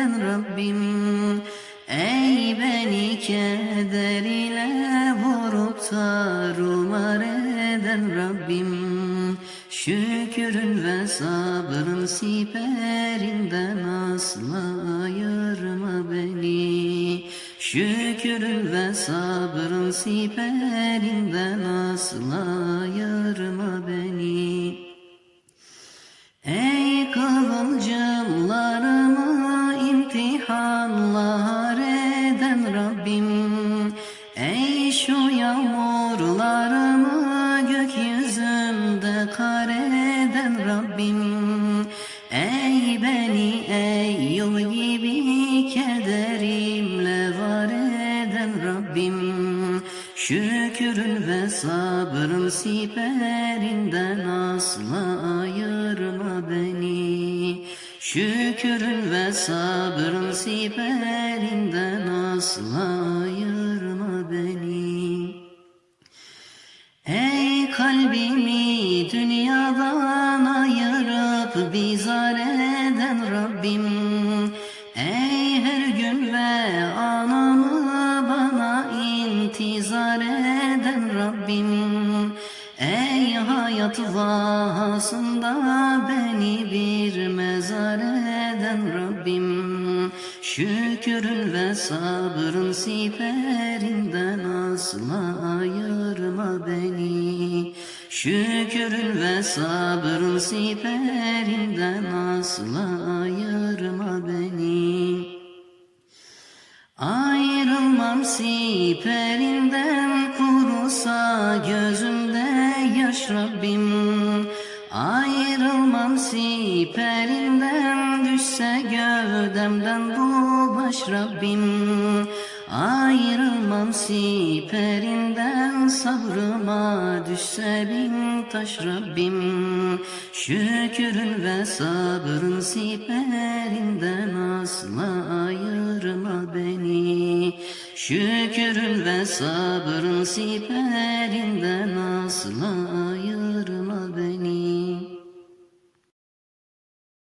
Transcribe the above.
eden Rabbim. Ey beni keder ile vurup tarumar eden Rabbim. Şükrün ve sabrın siperinden asla ayırma beni. Şükrün ve sabrın siperinden asla ayırma beni. Ey kıvılcımlarımı imtihanlar eden Rabbim. Ey şu yağmurlarımı gökyüzünde kar eden Rabbim. Ey beni Eyyub gibi kederimle var eden Rabbim. Şükrün ve sabrın siperinden asla ayırma beni. Şükrün ve sabrın siperinden asla ayırma beni. Ey kalbimi dünyadan ayırıp bizar eden Rabbim. Ey her gün ve anımı bana intizar eden Rabbim. Ey hayat vahasında beni bir mezar eden Rabbim. Şükrün ve sabrın siperinden asla ayırma beni. Şükrün ve sabrın siperinden asla ayırma beni. Ayrılmam siperinden kurusa gözümde yaş Rabbim. Ayrılmam siperinden düşse gövdemden bu baş Rabbim. Ayrılmam siperinden sabrıma düşse bin taş Rabbim. Şükrün ve sabrın siperinden asla ayırma beni. Şükrün ve sabrın siperinden asla ayırma